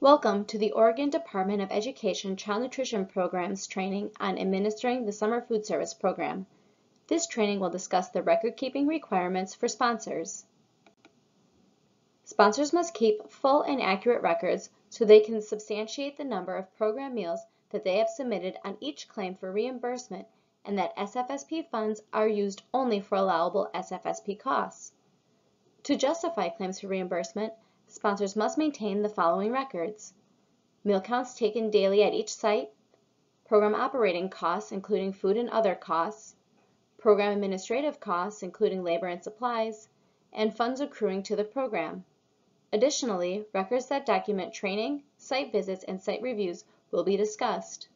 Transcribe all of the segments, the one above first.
Welcome to the Oregon Department of Education Child Nutrition Program's training on administering the Summer Food Service Program. This training will discuss the record-keeping requirements for sponsors. Sponsors must keep full and accurate records so they can substantiate the number of program meals that they have submitted on each claim for reimbursement and that SFSP funds are used only for allowable SFSP costs. To justify claims for reimbursement, sponsors must maintain the following records: meal counts taken daily at each site, program operating costs including food and other costs, program administrative costs including labor and supplies, and funds accruing to the program. Additionally, records that document training, site visits, and site reviews will be discussed.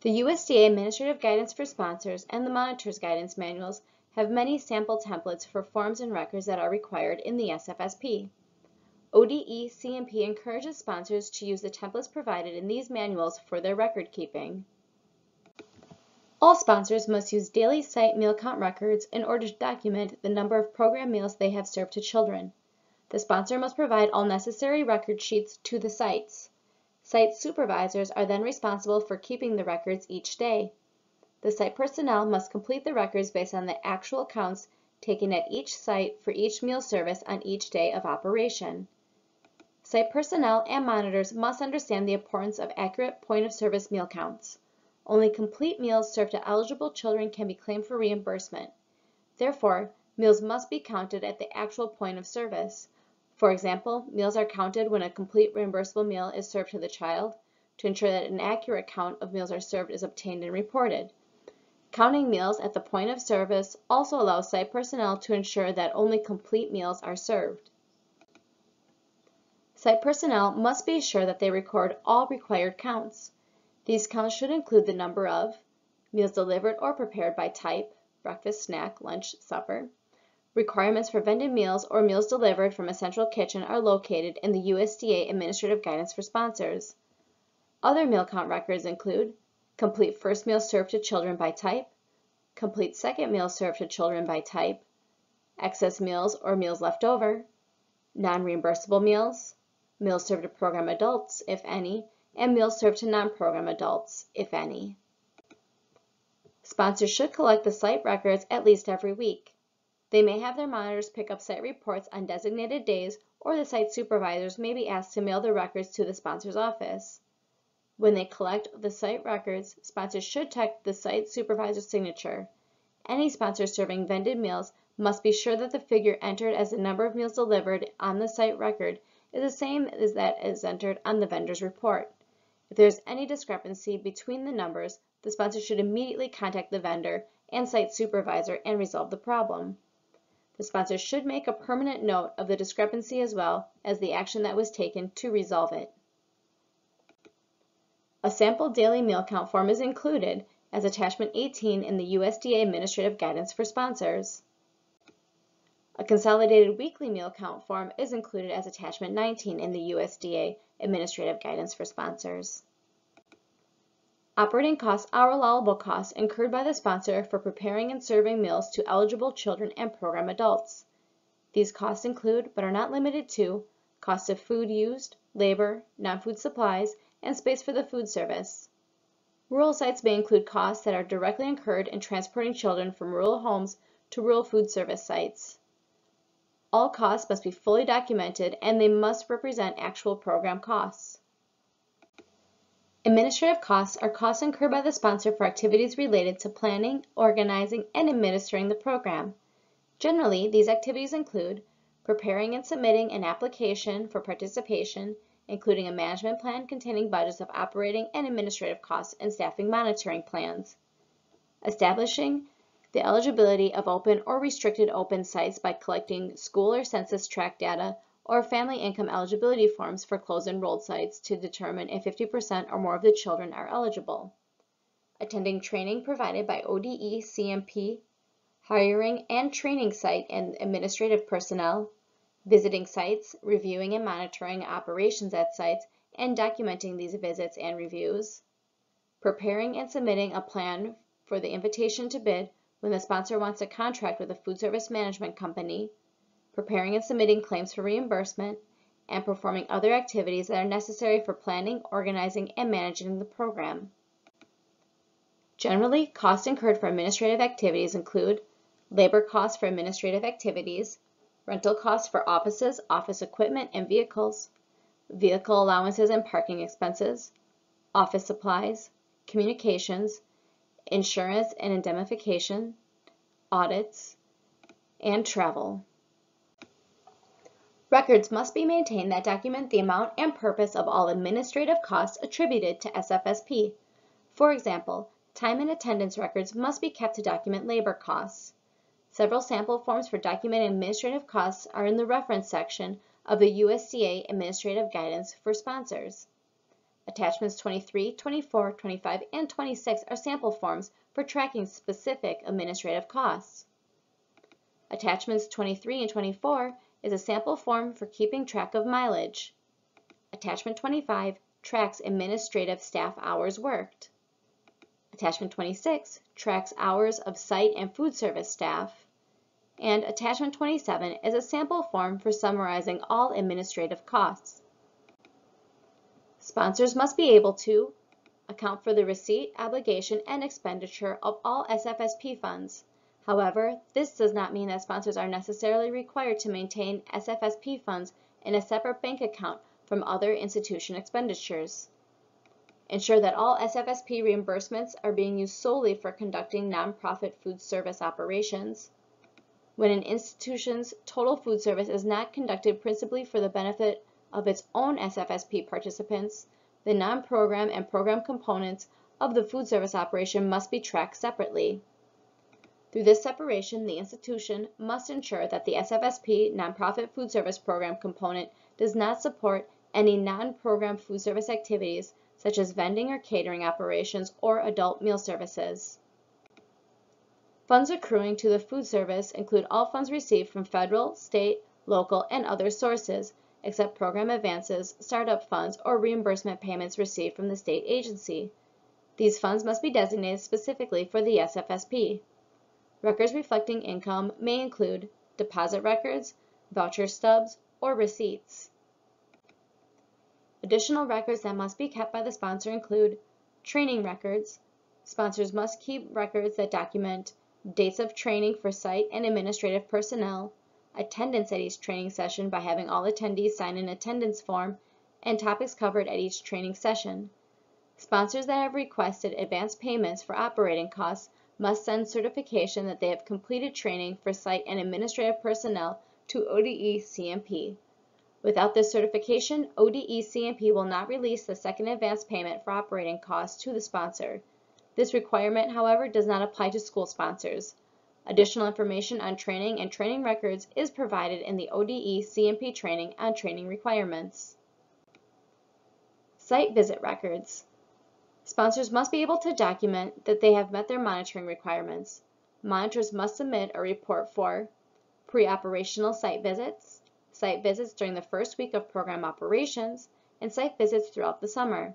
The USDA Administrative Guidance for Sponsors and the Monitor's Guidance Manuals have many sample templates for forms and records that are required in the SFSP. ODE CMP encourages sponsors to use the templates provided in these manuals for their record keeping. All sponsors must use daily site meal count records in order to document the number of program meals they have served to children. The sponsor must provide all necessary record sheets to the sites. Site supervisors are then responsible for keeping the records each day. The site personnel must complete the records based on the actual counts taken at each site for each meal service on each day of operation. Site personnel and monitors must understand the importance of accurate point-of-service meal counts. Only complete meals served to eligible children can be claimed for reimbursement. Therefore, meals must be counted at the actual point of service. For example, meals are counted when a complete reimbursable meal is served to the child to ensure that an accurate count of meals are served is obtained and reported. Counting meals at the point of service also allows site personnel to ensure that only complete meals are served. Site personnel must be sure that they record all required counts. These counts should include the number of meals delivered or prepared by type, breakfast, snack, lunch, supper. Requirements for vended meals or meals delivered from a central kitchen are located in the USDA Administrative Guidance for Sponsors. Other meal count records include complete first meal served to children by type, complete second meal served to children by type, excess meals or meals left over, non-reimbursable meals, meals served to program adults, if any, and meals served to non-program adults, if any. Sponsors should collect the site records at least every week. They may have their monitors pick up site reports on designated days, or the site supervisors may be asked to mail the records to the sponsor's office. When they collect the site records, sponsors should check the site supervisor's signature. Any sponsor serving vended meals must be sure that the figure entered as the number of meals delivered on the site record is the same as that is entered on the vendor's report. If there is any discrepancy between the numbers, the sponsor should immediately contact the vendor and site supervisor and resolve the problem. The sponsor should make a permanent note of the discrepancy as well as the action that was taken to resolve it. A sample daily meal count form is included as Attachment 18 in the USDA Administrative Guidance for Sponsors. A consolidated weekly meal count form is included as Attachment 19 in the USDA Administrative Guidance for Sponsors. Operating costs are allowable costs incurred by the sponsor for preparing and serving meals to eligible children and program adults. These costs include, but are not limited to, costs of food used, labor, non-food supplies, and space for the food service. Rural sites may include costs that are directly incurred in transporting children from rural homes to rural food service sites. All costs must be fully documented and they must represent actual program costs. Administrative costs are costs incurred by the sponsor for activities related to planning, organizing, and administering the program. Generally, these activities include preparing and submitting an application for participation, including a management plan containing budgets of operating and administrative costs and staffing monitoring plans, establishing the eligibility of open or restricted open sites by collecting school or census tract data or family income eligibility forms for closed enrolled sites to determine if 50% or more of the children are eligible, attending training provided by ODE CMP, hiring and training site and administrative personnel, visiting sites, reviewing and monitoring operations at sites, and documenting these visits and reviews, preparing and submitting a plan for the invitation to bid when the sponsor wants a contract with a food service management company, preparing and submitting claims for reimbursement, and performing other activities that are necessary for planning, organizing, and managing the program. Generally, costs incurred for administrative activities include labor costs for administrative activities, rental costs for offices, office equipment, and vehicles, vehicle allowances and parking expenses, office supplies, communications, insurance and indemnification, audits, and travel. Records must be maintained that document the amount and purpose of all administrative costs attributed to SFSP. For example, time and attendance records must be kept to document labor costs. Several sample forms for documenting administrative costs are in the reference section of the USDA Administrative Guidance for Sponsors. Attachments 23, 24, 25, and 26 are sample forms for tracking specific administrative costs. Attachments 23 and 24 is a sample form for keeping track of mileage. Attachment 25 tracks administrative staff hours worked. Attachment 26 tracks hours of site and food service staff. And Attachment 27 is a sample form for summarizing all administrative costs. Sponsors must be able to account for the receipt, obligation, and expenditure of all SFSP funds. However, this does not mean that sponsors are necessarily required to maintain SFSP funds in a separate bank account from other institution expenditures. Ensure that all SFSP reimbursements are being used solely for conducting nonprofit food service operations. When an institution's total food service is not conducted principally for the benefit of its own SFSP participants, the non-program and program components of the food service operation must be tracked separately. Through this separation, the institution must ensure that the SFSP nonprofit food service program component does not support any non-program food service activities such as vending or catering operations or adult meal services. Funds accruing to the food service include all funds received from federal, state, local, and other sources, except program advances, startup funds, or reimbursement payments received from the state agency. These funds must be designated specifically for the SFSP. Records reflecting income may include deposit records, voucher stubs, or receipts. Additional records that must be kept by the sponsor include training records. Sponsors must keep records that document dates of training for site and administrative personnel, attendance at each training session by having all attendees sign an attendance form, and topics covered at each training session. Sponsors that have requested advance payments for operating costs must send certification that they have completed training for site and administrative personnel to ODE CMP. Without this certification, ODE CMP will not release the second advance payment for operating costs to the sponsor. This requirement, however, does not apply to school sponsors. Additional information on training and training records is provided in the ODE CMP training on training requirements. Site visit records. Sponsors must be able to document that they have met their monitoring requirements. Monitors must submit a report for pre-operational site visits during the first week of program operations, and site visits throughout the summer.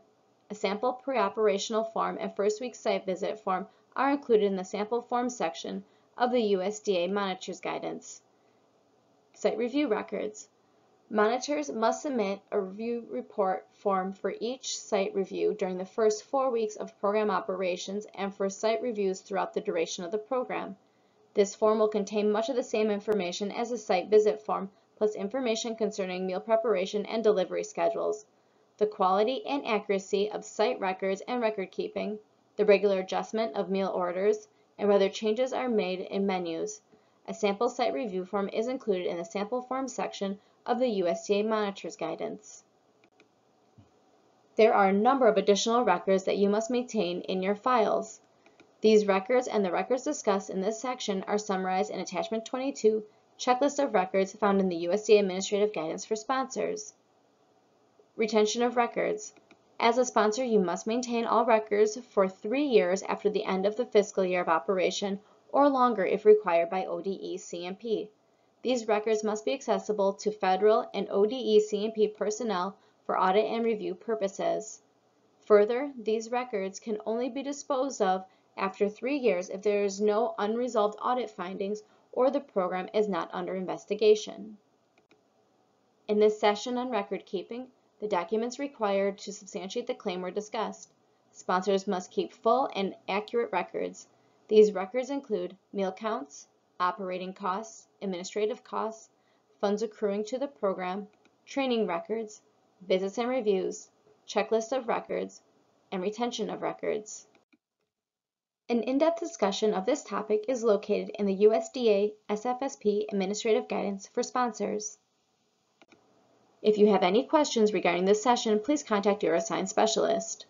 A sample pre-operational form and first week site visit form are included in the sample form section of the USDA Monitor's Guidance. Site review records. Monitors must submit a review report form for each site review during the first 4 weeks of program operations and for site reviews throughout the duration of the program. This form will contain much of the same information as the site visit form, plus information concerning meal preparation and delivery schedules, the quality and accuracy of site records and record keeping, the regular adjustment of meal orders, and whether changes are made in menus. A sample site review form is included in the sample form section of the USDA Monitor's Guidance. There are a number of additional records that you must maintain in your files. These records and the records discussed in this section are summarized in Attachment 22, Checklist of Records, found in the USDA Administrative Guidance for Sponsors. Retention of records. As a sponsor, you must maintain all records for 3 years after the end of the fiscal year of operation or longer if required by ODE CMP. These records must be accessible to federal and ODE CMP personnel for audit and review purposes. Further, these records can only be disposed of after 3 years if there is no unresolved audit findings or the program is not under investigation. In this session on record keeping, the documents required to substantiate the claim were discussed. Sponsors must keep full and accurate records. These records include meal counts, operating costs, administrative costs, funds accruing to the program, training records, visits and reviews, checklist of records, and retention of records. An in-depth discussion of this topic is located in the USDA SFSP Administrative Guidance for Sponsors. If you have any questions regarding this session, please contact your assigned specialist.